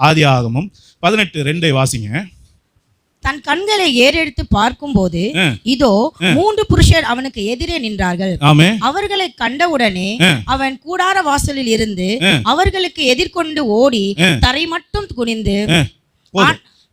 ஆதியாகமம் 18:2 வாசிங்க. தன் கண்களை ஏறெடுத்து பார்க்கும்போது இதோ 3 புருஷர் அவனுக்கு எதிரே நின்றார்கள். அவர்களை கண்டவுடனே அவன் கூடார வாசலில் இருந்து அவர்களுக்கு எதிர்கொண்டு ஓடி தரை மட்டும் குனிந்து.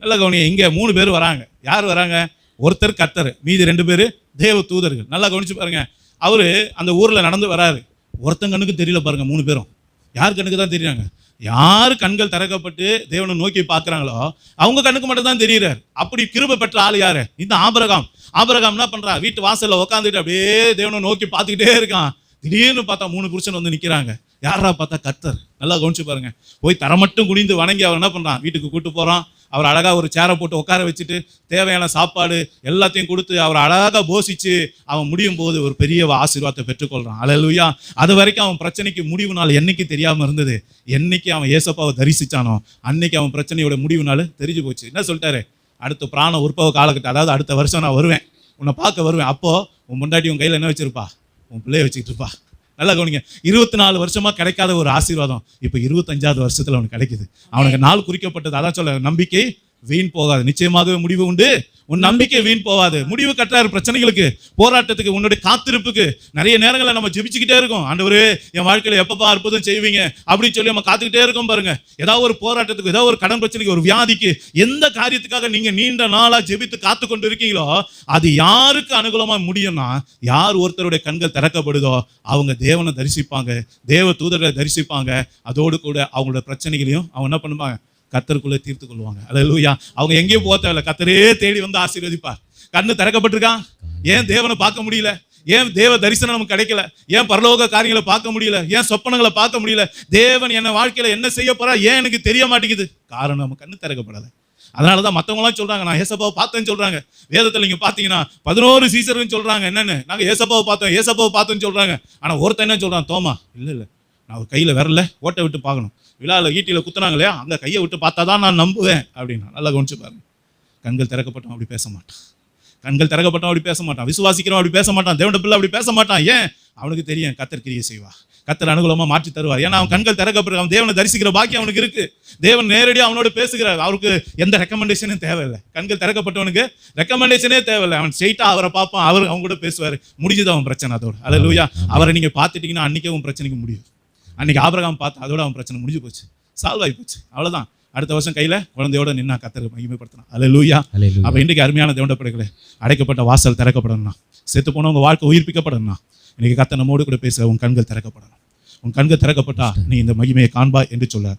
நல்ல கவனிங்க, இங்க 3 பேர் வராங்க. யார் வராங்க? ஒருத்தர் கர்த்தர், மீதி 2 பேரு தேவ தூதர்கள். நல்லா கவனிச்சு பாருங்க. அவரு அந்த ஊர்ல நடந்து வராரு. ஒருத்தன் கண்ணுக்கு தெரியல பாருங்க, 3 பேரும். யார் கண்ணுக்கு தான் தெரியுறாங்க? யார் கண்கள் திறக்கப்பட்டு தேவனை நோக்கி பார்க்குறாங்களோ அவங்க கண்ணுக்கு மட்டும் தான் தெரியுறாரு. அப்படி கிருபை பெற்ற ஆள் யாரு? இந்த ஆபிரகாம். ஆபிரகாம் என்ன பண்றா? வீட்டு வாசல்ல உட்காந்துட்டு அப்படியே தேவனை நோக்கி பார்த்துக்கிட்டே இருக்கான். திடீர்னு பார்த்தா 3 புருஷன் வந்து நிற்கிறாங்க. யாரா பார்த்தா கர்த்தர். நல்லா கவனிச்சு பாருங்க. போய் தர மட்டும் குனிந்து வணங்கி அவர் என்ன பண்றான்? வீட்டுக்கு கூட்டு போறான். அவர் அழகா ஒரு சேரை போட்டு உட்கார வச்சுட்டு தேவையான சாப்பாடு எல்லாத்தையும் கொடுத்து அவர் அழகா போஷிச்சு அவன் முடியும் போது ஒரு பெரிய ஆசீர்வாதத்தை பெற்றுக்கொள்றான். அல்லேலூயா. அது வரைக்கும் அவன் பிரச்சனைக்கு முடிவு நாள் என்னைக்கு தெரியாம இருந்தது. என்னைக்கு அவன் ஏசப்பாவை தரிசிச்சானோ அன்னைக்கு அவன் பிரச்சனையோட முடிவு நாள் தெரிஞ்சு போச்சு. என்ன சொல்லிட்டாரு? அடுத்த பிராண உற்பவ காலகட்டம், அதாவது அடுத்த வருஷம் நான் வருவேன், உன்னை பார்க்க வருவேன். அப்போ உன் முன்னாடி உன் கையில என்ன வச்சிருப்பா? உன் பிள்ளைய வச்சுக்கிட்டு இருப்பா. நல்லா கவனிங்க. 24 வருஷமா கிடைக்காத ஒரு ஆசீர்வாதம் இப்ப 25வது வருஷத்துல அவனுக்கு கிடைக்குது. அவனுக்கு நாள் குறிக்கப்பட்டது. அதான் சொல்ல, நம்பிக்கை வீண் போகாது, நிச்சயமாகவே முடிவு உண்டு, உன் நம்பிக்கை வீண் போகாது. முடிவு கட்டுறாரு பிரச்சனைகளுக்கு, போராட்டத்துக்கு, உன்னுடைய காத்திருப்புக்கு. நிறைய நேரங்களில் நம்ம ஜெபிச்சுக்கிட்டே இருக்கோம், ஆண்டவரே என் வாழ்க்கையில எப்பப்பா அற்புதம் செய்வீங்க அப்படின்னு சொல்லி நம்ம காத்துக்கிட்டே இருக்கோம் பாருங்க. ஏதாவது ஒரு போராட்டத்துக்கு, ஏதாவது ஒரு கடன் பிரச்சனைக்கு, ஒரு வியாதிக்கு, எந்த காரியத்துக்காக நீங்க நீண்ட நாளா ஜெபித்து காத்து கொண்டு இருக்கீங்களோ அது யாருக்கு அனுகூலமா முடியும்னா, யார் ஒருத்தருடைய கண்கள் திறக்கப்படுதோ அவங்க தேவனை தரிசிப்பாங்க, தேவ தூதர்களை தரிசிப்பாங்க. அதோடு கூட அவங்களோட பிரச்சனைகளையும் அவங்க என்ன பண்ணுவாங்க? கர்த்தருக்குள்ளே தீர்த்து கொள்வாங்க. அல்லேலூயா. அவங்க எங்கேயும் போக தேவையில்ல, கர்த்தரே தேடி வந்து ஆசீர்வதிப்பார். கண்ணு திறக்கப்பட்டிருக்கான், ஏன் தேவனை பார்க்க முடியல? ஏன் தேவ தரிசனம் நமக்கு கிடைக்கல? ஏன் பரலோக காரியங்களை பார்க்க முடியல? ஏன் சொப்பனங்களை பார்க்க முடியல? தேவன் என்ன வாழ்க்கையில என்ன செய்ய போறா ஏன் எனக்கு தெரிய மாட்டேங்குது? காரணம் நம்ம கண்ணு திறக்கப்படலை. அதனாலதான் மற்றவங்களாம் சொல்றாங்க நான் ஏசப்பாவை பார்த்தேன்னு சொல்றாங்க. வேதத்தில் நீங்க பாத்தீங்கன்னா 11 சீசர்னு சொல்றாங்க. என்னன்னு? நாங்க ஏசப்பாவை பார்த்தோன்னு சொல்றாங்க. ஆனா ஒருத்தன் என்ன சொல்றான்? தோமா, இல்ல நான் ஒரு கையில விரல ஓட்டை விட்டு பார்க்கணும், விழாவில் ஈட்டியில குத்துனாங்க இல்லையா, அங்கே கையை விட்டு பார்த்தா தான் நான் நம்புவேன் அப்படின்னா. நல்லா கவனிச்சு பாருங்க. கண்கள் திறக்கப்பட்டோம் அப்படி பேச மாட்டான். கண்கள் திறக்கப்பட்டோம் அப்படி பேச மாட்டான். விசுவாசிக்கிறோம் அப்படி பேச மாட்டான். தேவனுடைய பிள்ளை அப்படி பேச மாட்டான். ஏன்? அவனுக்கு தெரியும் கர்த்தர் கிரியை செய்வா, கர்த்தர் அனுகூலமா மாற்றி தருவார். ஏன்னா அவன் கண்கள் திறக்கப்பட்டு அவன் தேவனை தரிசிக்கிற பாக்கியம் அவனுக்கு இருக்கு. தேவன் நேரடியாக அவனோட பேசுகிறார். அவருக்கு எந்த ரெக்கமெண்டேஷனும் தேவையில்லை. கண்கள் திறக்கப்பட்டவனுக்கு ரெக்கமெண்டேஷனே தேவையில்லை. அவன் ஸ்ட்ரெயிட்டா அவரை பார்ப்பான், அவர் அவங்க கூட பேசுவார். முடிஞ்சது அவன் பிரச்சனை அதோட. அல்லேலூயா. அவரை நீங்க பார்த்துட்டீங்கன்னா அன்னைக்கே அவன் பிரச்சனைக்கு முடியும். அன்னைக்கு ஆபிரகாம் பார்த்து அதோட அவன் பிரச்சனை முடிஞ்சு போச்சு, சால்வ் ஆகி போச்சு. அவ்வளவுதான். அடுத்த வருஷம் கையில குழந்தையோட நின்னா கர்த்தரை மகிமைப்படுத்தினான். அல்லேலூயா. அப்ப இன்றைக்கு அருமையான தேவனுடைய பிள்ளைகளே, அடைக்கப்பட்ட வாசல் திறக்கப்படணும்னா, செத்து போனவங்க வாழ்க்கை உயிர்ப்பிக்கப்படணும்னா, இன்னைக்கு கர்த்தர் நம்மோடு கூட பேச உன் கண்கள் திறக்கப்படணும். உன் கண்கள் திறக்கப்பட்டா நீ இந்த மகிமையை காண்பாய் என்று சொல்ல